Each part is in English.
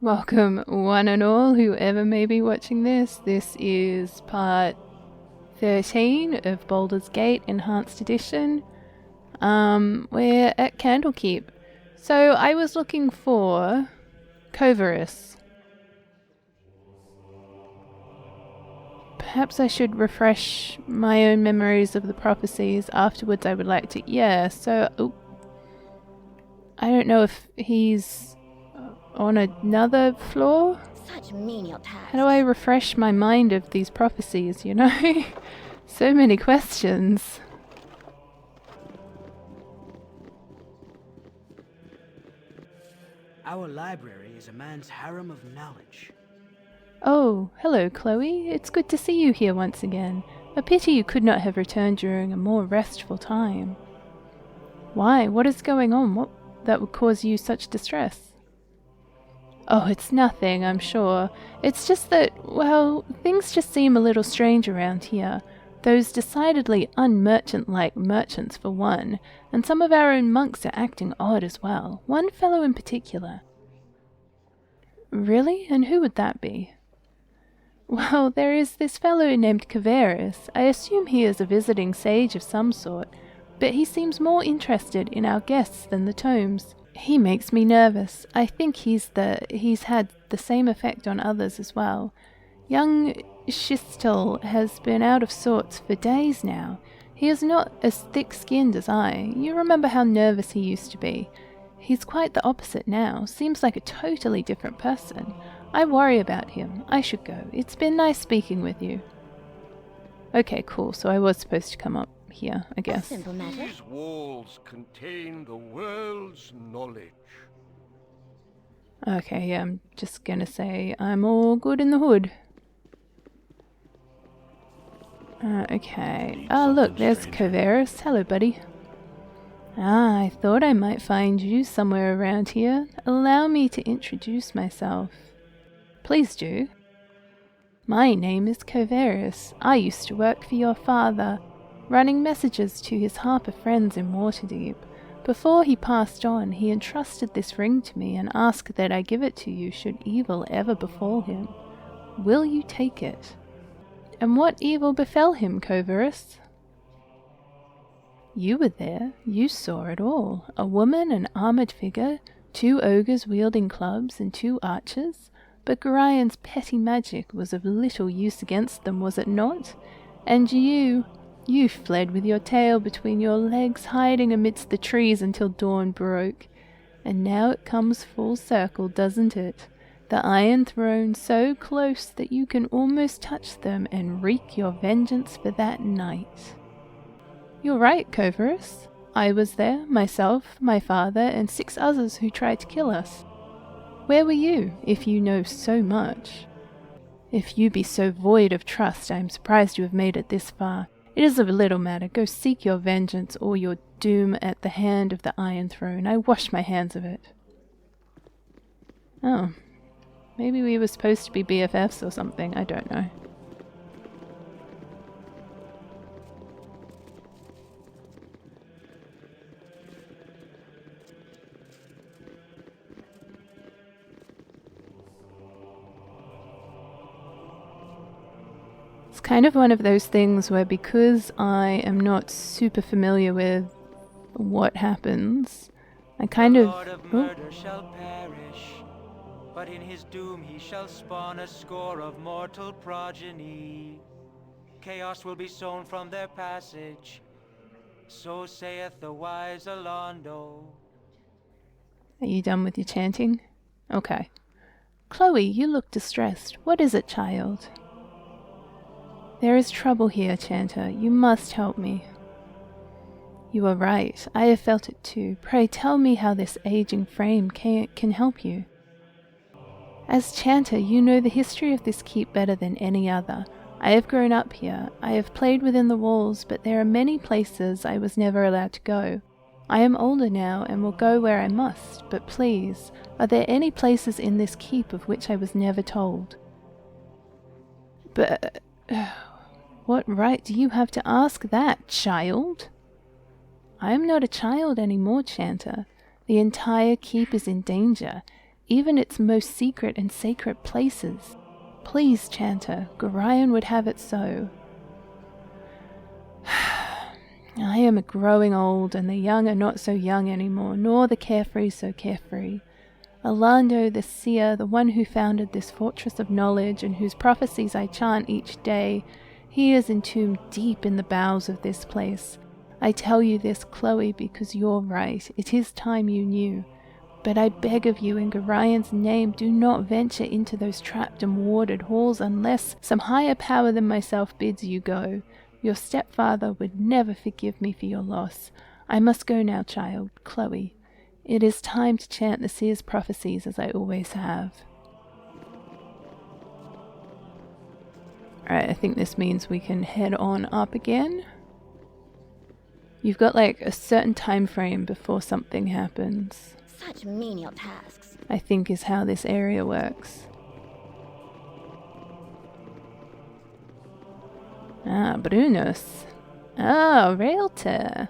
Welcome, one and all, whoever may be watching this. This is part 13 of Baldur's Gate Enhanced Edition. We're at Candlekeep. So I was looking for Coverus. Perhaps I should refresh my own memories of the prophecies. Afterwards I would like to... I don't know if he's on another floor? Such menial tasks. How do I refresh my mind of these prophecies, you know? So many questions. Our library is a man's harem of knowledge. Oh, hello, Chloe. It's good to see you here once again. A pity you could not have returned during a more restful time. Why? What is going on? What that would cause you such distress? Oh, it's nothing, I'm sure. It's just that, well, things just seem a little strange around here. Those decidedly unmerchant-like merchants for one, and some of our own monks are acting odd as well. One fellow in particular. Really? And who would that be? Well, there is this fellow named Coverus. I assume he is a visiting sage of some sort, but he seems more interested in our guests than the tomes. He makes me nervous. I think he's had the same effect on others as well. Young Shistel has been out of sorts for days now. He is not as thick-skinned as I. You remember how nervous he used to be. He's quite the opposite now. Seems like a totally different person. I worry about him. I should go. It's been nice speaking with you. Okay, cool. So I was supposed to come up here, I guess. Simple matter. These walls contain the world's knowledge. Okay, yeah, I'm just gonna say I'm all good in the hood. Okay. Oh, look, there's Coverus. Hello, buddy. I thought I might find you somewhere around here. Allow me to introduce myself. Please do. My name is Coverus. I used to work for your father, running messages to his harper friends in Waterdeep. Before he passed on, he entrusted this ring to me and asked that I give it to you should evil ever befall him. Will you take it? And what evil befell him, Coverus? You were there. You saw it all. A woman, an armoured figure, 2 ogres wielding clubs, and 2 archers. But Gorian's petty magic was of little use against them, was it not? And you fled with your tail between your legs, hiding amidst the trees until dawn broke. And now it comes full circle, doesn't it? The Iron Throne so close that you can almost touch them and wreak your vengeance for that night. You're right, Coverus. I was there, myself, my father, and 6 others who tried to kill us. Where were you, if you know so much? If you be so void of trust, I am surprised you have made it this far. It is of little matter. Go seek your vengeance or your doom at the hand of the Iron Throne. I wash my hands of it. Oh. Maybe we were supposed to be BFFs or something. I don't know. It's kind of one of those things where because I am not super familiar with what happens, I kind of... Lord of murder shall perish, but in his doom he shall spawn a score of mortal progeny. Chaos will be sown from their passage, so saith the wise Alondo. Are you done with your chanting? Okay. Chloe, you look distressed. What is it, child? There is trouble here, Chanter. You must help me. You are right. I have felt it too. Pray tell me how this aging frame can help you. As Chanter, you know the history of this keep better than any other. I have grown up here. I have played within the walls, but there are many places I was never allowed to go. I am older now and will go where I must, but please, are there any places in this keep of which I was never told? But... what right do you have to ask that, child? I am not a child any more, Chanter. The entire keep is in danger. even its most secret and sacred places. Please, Chanter, Gorion would have it so. I am growing old, and the young are not so young anymore, nor the carefree so carefree. Orlando, the seer, the one who founded this fortress of knowledge, and whose prophecies I chant each day, he is entombed deep in the bowels of this place. I tell you this, Chloe, because you're right. It is time you knew. But I beg of you, in Gorion's name, do not venture into those trapped and warded halls unless some higher power than myself bids you go. Your stepfather would never forgive me for your loss. I must go now, child. Chloe. It is time to chant the seer's prophecies as I always have. Alright, I think this means we can head on up again. You've got like a certain time frame before something happens. Such menial tasks. I think is how this area works. Ah, Brunus. Ah, Realtor.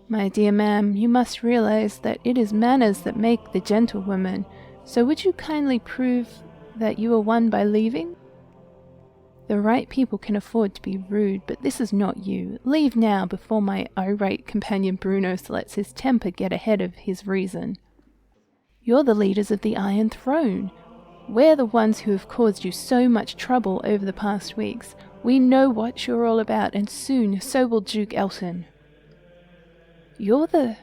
My dear ma'am, you must realize that it is manners that make the gentlewoman, so would you kindly prove that you are one by leaving? The right people can afford to be rude, but this is not you. Leave now before my irate companion Brunus lets his temper get ahead of his reason. You're the leaders of the Iron Throne. We're the ones who have caused you so much trouble over the past weeks. We know what you're all about, and soon so will Duke Elton. You're the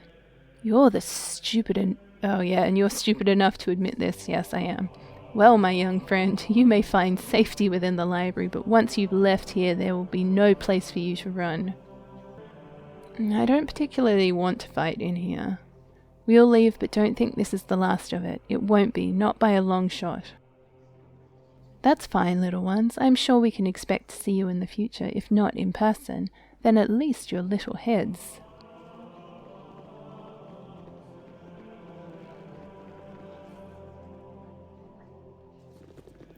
stupid and... Oh yeah, and you're stupid enough to admit this. Yes, I am. Well, my young friend, you may find safety within the library, but once you've left here, there will be no place for you to run. I don't particularly want to fight in here. We'll leave, but don't think this is the last of it. It won't be, not by a long shot. That's fine, little ones. I'm sure we can expect to see you in the future, if not in person, then at least your little heads.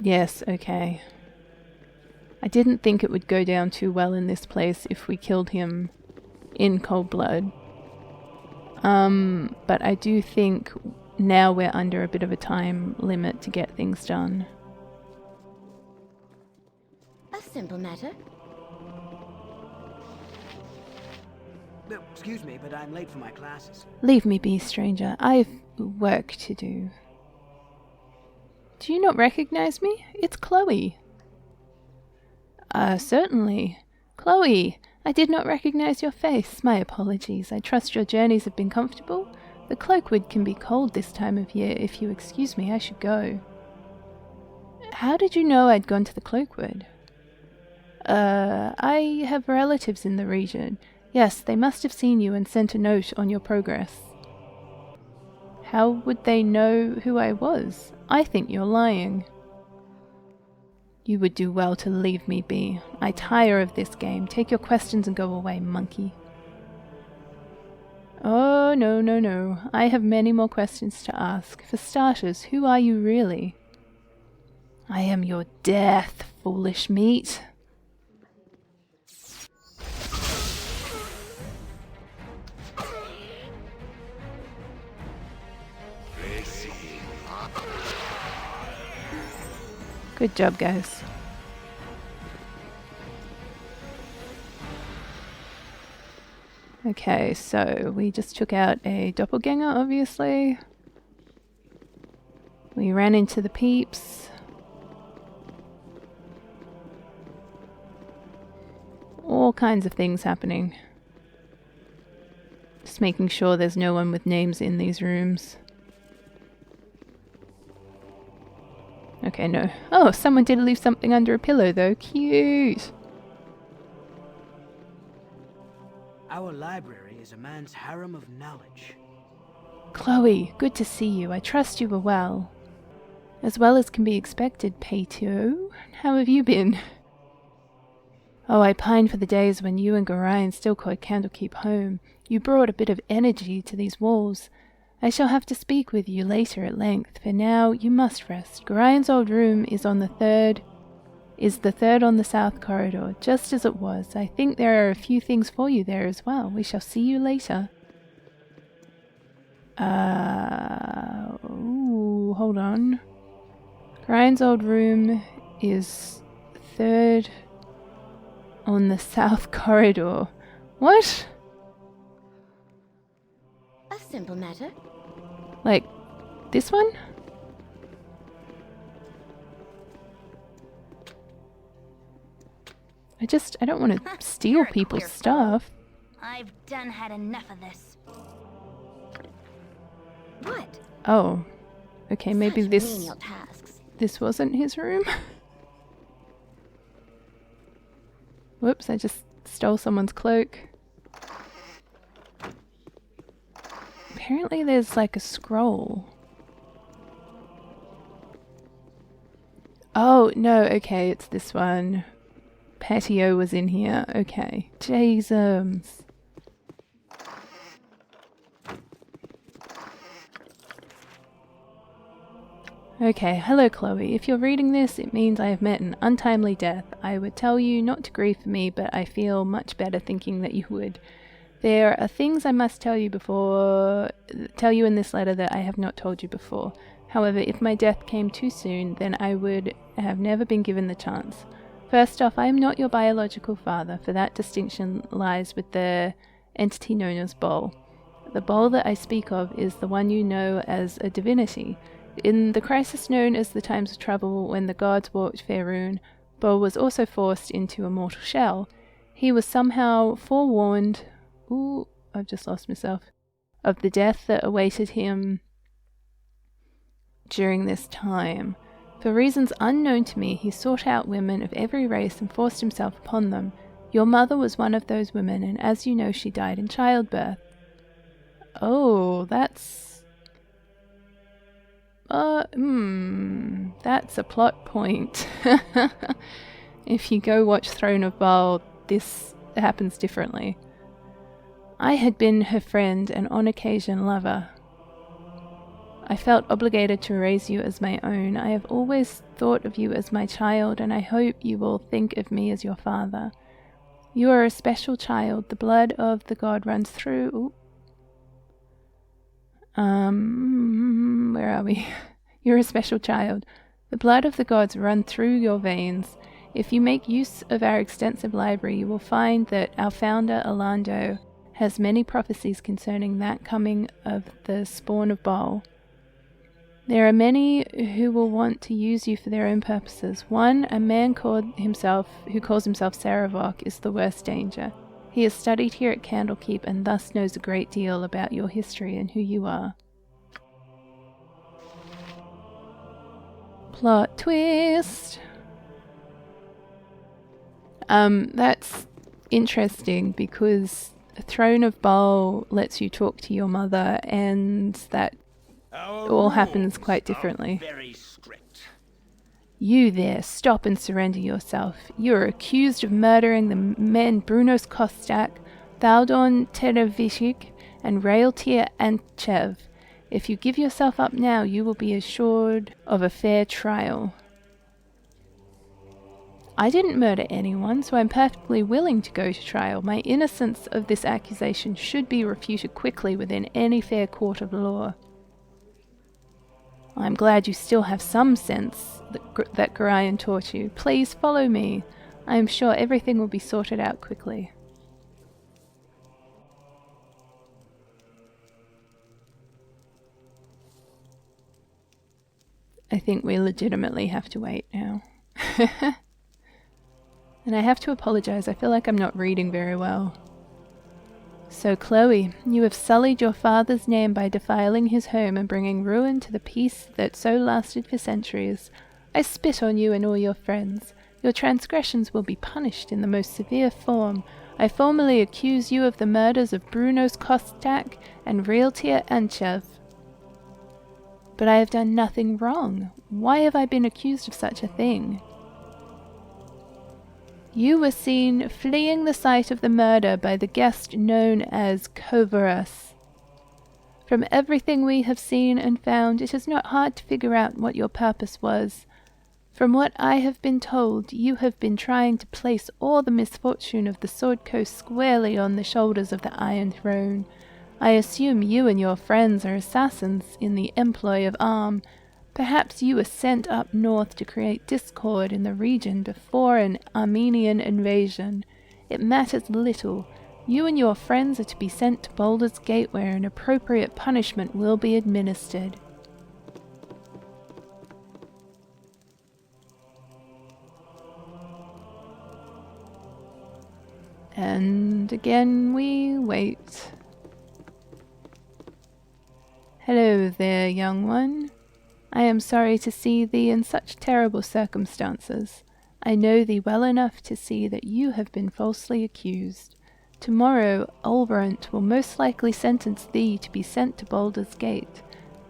Yes, okay. I didn't think it would go down too well in this place if we killed him in cold blood. But I do think now we're under a bit of a time limit to get things done. A simple matter. Excuse me, but I'm late for my classes. Leave me be, stranger. I've work to do. Do you not recognize me? It's Chloe. Certainly. Chloe, I did not recognize your face. My apologies. I trust your journeys have been comfortable. The Cloakwood can be cold this time of year. If you excuse me, I should go. How did you know I'd gone to the Cloakwood? I have relatives in the region. Yes, they must have seen you and sent a note on your progress. How would they know who I was? I think you're lying. You would do well to leave me be. I tire of this game. Take your questions and go away, monkey. Oh, no, no, no. I have many more questions to ask. For starters, who are you really? I am your death, foolish meat. Good job, guys. Okay, so we just took out a doppelganger, obviously. We ran into the peeps. All kinds of things happening. Just making sure there's no one with names in these rooms. Okay, no. Oh, someone did leave something under a pillow, though. Cute! Our library is a man's harem of knowledge. Chloe, good to see you. I trust you were well. As well as can be expected, Patio. How have you been? Oh, I pine for the days when you and Gorion still called Candlekeep home. You brought a bit of energy to these walls. I shall have to speak with you later at length. For now, you must rest. Gorion's old room is the third on the south corridor, just as it was. I think there are a few things for you there as well. We shall see you later. Ooh, Oh, hold on. Grind's old room is third on the south corridor. What? A simple matter. Like, this one? I don't want to steal You're a people's queer stuff. I've done had enough of this. What? Oh. Okay, maybe Such this menial tasks. wasn't his room. Whoops, I just stole someone's cloak. Apparently there's like a scroll. Oh, no, okay, it's this one. Patio was in here. Okay. Jesus. Okay, hello Chloe. If you're reading this, it means I have met an untimely death. I would tell you not to grieve for me, but I feel much better thinking that you would. There are things I must tell you in this letter that I have not told you before. However, if my death came too soon, then I would have never been given the chance. First off, I am not your biological father, for that distinction lies with the entity known as Bol. The Bol that I speak of is the one you know as a divinity. In the crisis known as the Times of Trouble, when the gods walked Faerun, Bol was also forced into a mortal shell. He was somehow forewarned... Ooh, I've just lost myself. Of the death that awaited him during this time. For reasons unknown to me, he sought out women of every race and forced himself upon them. Your mother was one of those women, and as you know, she died in childbirth. Oh, that's... that's a plot point. If you go watch Throne of Baal, this happens differently. I had been her friend and on occasion lover. I felt obligated to raise you as my own. I have always thought of you as my child, and I hope you will think of me as your father. You are a special child. The blood of the god runs through... where are we? You're a special child. The blood of the gods run through your veins. If you make use of our extensive library, you will find that our founder, Orlando, has many prophecies concerning that coming of the spawn of Baal. There are many who will want to use you for their own purposes. One, a man who calls himself Saravok, is the worst danger. He has studied here at Candlekeep and thus knows a great deal about your history and who you are. Plot twist! That's interesting because Throne of Baal lets you talk to your mother, and that all happens quite differently. Very strict. You there, stop and surrender yourself. You are accused of murdering the men Brunos Kostak, Thaldon Terevishik, and Raeltir Anchev. If you give yourself up now, you will be assured of a fair trial. I didn't murder anyone, so I'm perfectly willing to go to trial. My innocence of this accusation should be refuted quickly within any fair court of law. I'm glad you still have some sense that Gorion taught you. Please follow me. I am sure everything will be sorted out quickly. I think we legitimately have to wait now. And I have to apologize, I feel like I'm not reading very well. So Chloe, you have sullied your father's name by defiling his home and bringing ruin to the peace that so lasted for centuries. I spit on you and all your friends. Your transgressions will be punished in the most severe form. I formally accuse you of the murders of Brunos Kostak and Raeltir Anchev. But I have done nothing wrong. Why have I been accused of such a thing? You were seen fleeing the site of the murder by the guest known as Kovaras. From everything we have seen and found, it is not hard to figure out what your purpose was. From what I have been told, you have been trying to place all the misfortune of the Sword Coast squarely on the shoulders of the Iron Throne. I assume you and your friends are assassins in the employ of Amn, Perhaps you were sent up north to create discord in the region before an Armenian invasion. It matters little. You and your friends are to be sent to Baldur's Gate where an appropriate punishment will be administered. And again we wait. Hello there, young one. I am sorry to see thee in such terrible circumstances. I know thee well enough to see that you have been falsely accused. Tomorrow Ulbrant will most likely sentence thee to be sent to Baldur's Gate.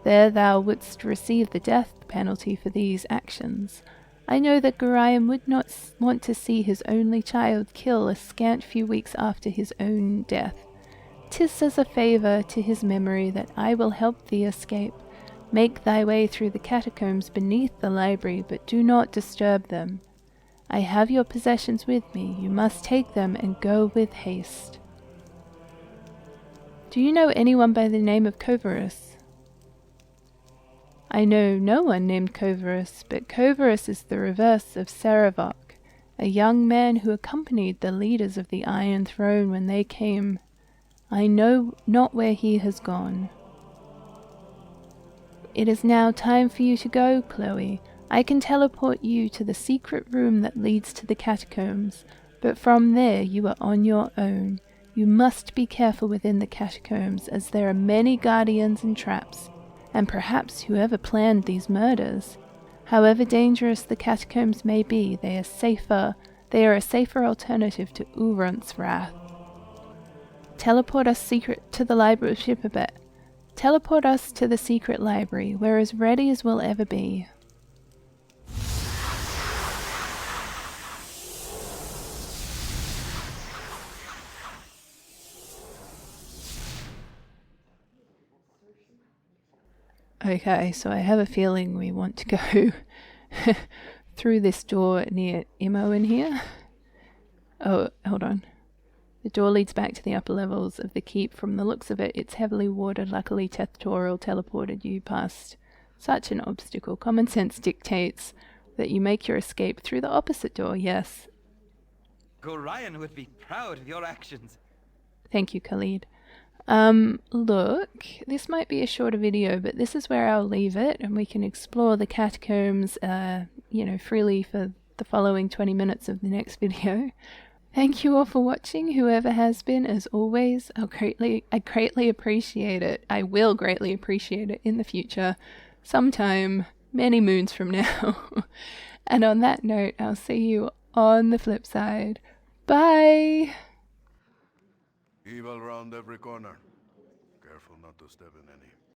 There thou wouldst receive the death penalty for these actions. I know that Gorion would not want to see his only child kill a scant few weeks after his own death. 'Tis as a favour to his memory that I will help thee escape. Make thy way through the catacombs beneath the library, but do not disturb them. I have your possessions with me. You must take them and go with haste. Do you know anyone by the name of Coverus? I know no one named Coverus, but Coverus is the reverse of Saravok, a young man who accompanied the leaders of the Iron Throne when they came. I know not where he has gone. It is now time for you to go, Chloe. I can teleport you to the secret room that leads to the catacombs, but from there you are on your own. You must be careful within the catacombs, as there are many guardians and traps, and perhaps whoever planned these murders. However dangerous the catacombs may be, they are a safer alternative to Ulrant's wrath. Teleport us to the library ship a bit. Teleport us to the secret library. We're as ready as we'll ever be. Okay, so I have a feeling we want to go through this door near Imo in here. Oh, hold on. The door leads back to the upper levels of the keep. From the looks of it, it's heavily watered. Luckily, Tethyr teleported you past such an obstacle. Common sense dictates that you make your escape through the opposite door, yes. Gorion would be proud of your actions. Thank you, Khalid. Look, this might be a shorter video, but this is where I'll leave it, and we can explore the catacombs, freely for the following 20 minutes of the next video. Thank you all for watching, whoever has been, as always. I greatly appreciate it. I will greatly appreciate it in the future, sometime, many moons from now. And on that note, I'll see you on the flip side. Bye! Evil round every corner. Careful not to step in any.